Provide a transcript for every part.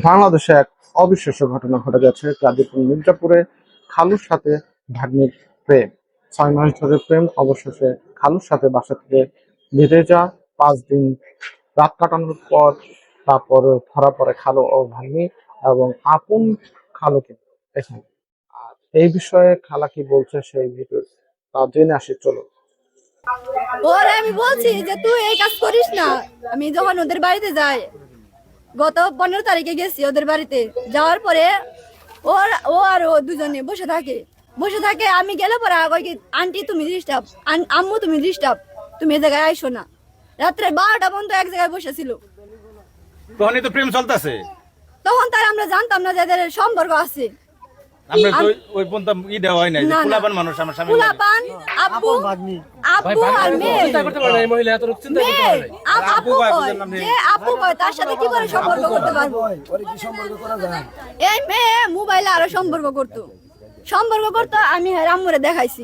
বাংলাদেশে এক অবিশ্বাস্য ঘটনা ঘটে গেছে গাজীপুর মির্জাপুরে খালুর সাথে ভাগ্নির প্রেম। 6 মাস ধরে প্রেম, অবশেষে খালুর সাথে বাসা থেকে বেঁধে যা 5 দিন রাত কাটানোর পর তারপর ধরা পড়ে খালু ও ভাগ্নি এবং আপন খালুকে এখানে। আর এই বিষয়ে খালা কি বলছে সেই ভিডিও তা জেনে আসি, চলো। ওর আমি বলছি যে তুই এই কাজ করিস না। আমি যখন ওদের বাড়িতে যাই, গত 15 তারিখে গেছি ওদের বাড়িতে, যাওয়ার পরে ও আর ও দুজনে বসে থাকে। আমি গেলে পরে কই কি, আন্টি তুমি ডিস্টার্ব, আম্মু তুমি ডিস্টার্ব, তুমি এ জায়গায় আইসো না। রাত্রে 12টা পর্যন্ত এক জায়গায় বসেছিল। তখনই তো প্রেম চলতেছে। তখন তার আমরা জানতাম না যে এদের সম্পর্ক আছে। আমরা তো ওই পর্যন্ত ই দেওয়া হয় নাই যে না, না। পোলাপান মানুষ আমার স্বামী পোলাপান, আব্বু আর মেয়ে। আপু কয়, যে আপু কয় তার সাথে কি করে সম্পর্ক করতে পারবো? এই মেয়ে মোবাইলে আরো সম্পর্ক করতো। আমি রাম্মুরে দেখাইছি।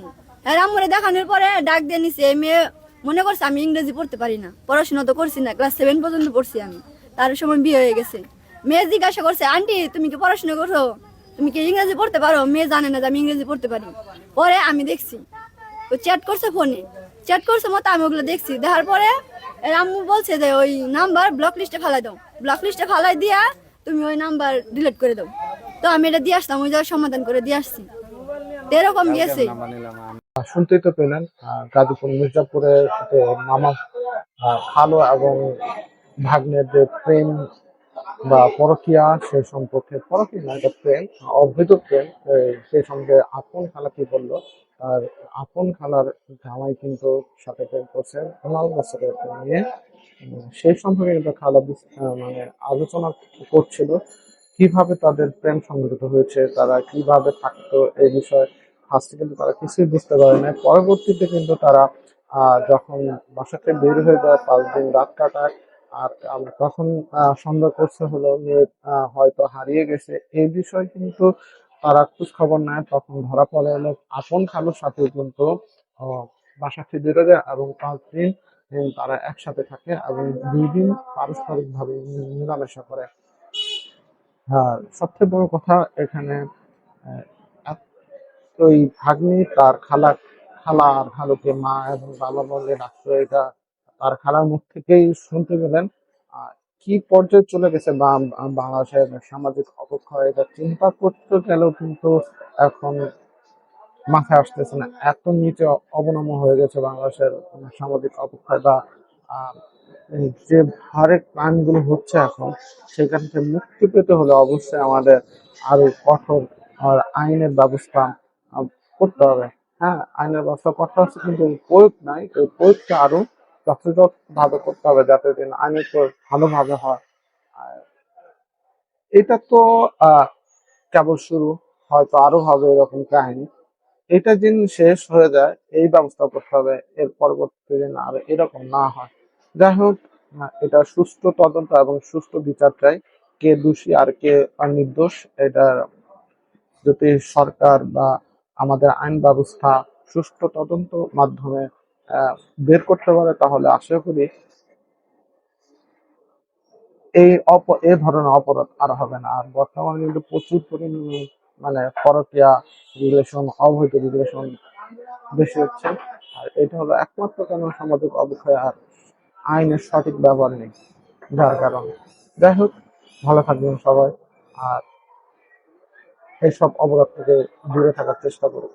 রাম্মুরে দেখানোর পরে ডাক দিয়ে নিছে। এই মেয়ে মনে করছে আমি ইংরেজি পড়তে পারি না, পড়াশোনা তো করছি না, ক্লাস 7 পর্যন্ত পড়ছি আমি। তার সময় বিয়ে হয়ে গেছে। মেয়ে জিজ্ঞাসা করছে, আন্টি তুমি কি পড়াশোনা করছো, তুমি কি ইংরেজি পড়তে পারো? মেয়ে জানে না যে আমি ইংরেজি পড়তে পারি। পরে আমি দেখছি ও চ্যাট করছে, চ্যাট করছে মতো আমি ওগুলো দেখছি। দেখার পরে আম্মু বলছে যে ওই নাম্বার ব্লক লিস্টে ফালাই দাও, ব্লক লিস্টে ফালাই দিয়া তুমি ওই নাম্বার ডিলিট করে দাও। তো আমি এটা দিয়ে আসলাম, ওই জায়গায় সমাধান করে দিয়ে আসছি। তো এরকম গেছে। শুনতেই তো পেলেন, গাজীপুর মির্জাপুরের যে মামা খালু এবং ভাগ্নের যে প্রেম বা পরকীয়া, সে সম্পর্কে পরকীয়া না, এটা প্রেম, অবৈধ প্রেম। সেই সঙ্গে আপন খালা কি বললো, আর আপন খালার জামাই কিন্তু সাথে প্রেম করছে 15 বছরের নিয়ে। সেই সম্পর্কে কিন্তু খালা মানে আলোচনা করছিল কিভাবে তাদের প্রেম সংঘটিত হয়েছে, তারা কিভাবে থাকতো এই বিষয়ে। ফার্স্টে কিন্তু তারা কিছুই বুঝতে পারে না, পরবর্তীতে কিন্তু তারা যখন বাসা থেকে বের হয়ে যায়, 5 দিন রাত কাটায়। আর তখন সন্দেহ করছে হলো মেয়ে হয়তো হারিয়ে গেছে। এই বিষয়ে কিন্তু তারা খোঁজ খবর নেয়, তখন ধরা পড়ে হলো আপন খালুর সাথে কিন্তু আহ, বাসা থেকে বেরো যায় এবং 5 দিন তারা একসাথে থাকে এবং 2 দিন পারস্পরিক ভাবে মেলামেশা করে। হ্যাঁ, সবচেয়ে বড় কথা এখানে আহ, ওই ভাগ্নি তার খালা আর খালুকে মা এবং বাবা বলে ডাকতো, এটা তার খালার মুখ থেকেই শুনতে পেলেন। আহ, কি পর্যায়ে চলে গেছে বাংলাদেশের সামাজিক অবক্ষয়, এটা চিন্তা করতে গেলেও কিন্তু এখন মাথায় আসতেছে না, এত নিচে অবনমন হয়ে গেছে বাংলাদেশের সামাজিক অবক্ষয় বা আহ, এই যে হারে ক্রাইম গুলো হচ্ছে এখন, সেখান থেকে মুক্তি পেতে হলে অবশ্যই আমাদের আরো কঠোর আইনের ব্যবস্থা আহ, করতে হবে। হ্যাঁ, আইনের ব্যবস্থা করতে হচ্ছে, কিন্তু প্রয়োগ নাই, এই প্রয়োগটা আরো যথাযথ ভাবে করতে হবে যাতে আইনের প্রয়োগ ভালোভাবে হয়। আর এটা তো আহ কেবল শুরু, হয়তো আরো হবে এরকম কাহিনী। এটা দিন শেষ হয়ে যায় এই ব্যবস্থা করতে হবে, এর পরবর্তী দিন আর এরকম না হয়। যাই হোক, এটা সুষ্ঠু তদন্ত এবং সুষ্ঠু বিচার চাই। কে দোষী আর কে নির্দোষ, এটা যদি সরকার বা আমাদের আইন ব্যবস্থা সুষ্ঠু তদন্ত মাধ্যমে বের করতে পারে, তাহলে আশা করি এই ধরনের অপরাধ আর হবে না। আর বর্তমানে কিন্তু প্রচুর পরিমাণে মানে পরকীয়া রিলেশন, অবৈধ রিলেশন বেশি হচ্ছে। আর এটা হলো একমাত্র কারণ সামাজিক অবক্ষয় আর আইনের সঠিক ব্যবহার নেই, যার কারণে। যাই হোক, ভালো থাকবেন সবাই, আর এইসব অপরাধ থেকে দূরে থাকার চেষ্টা করুন।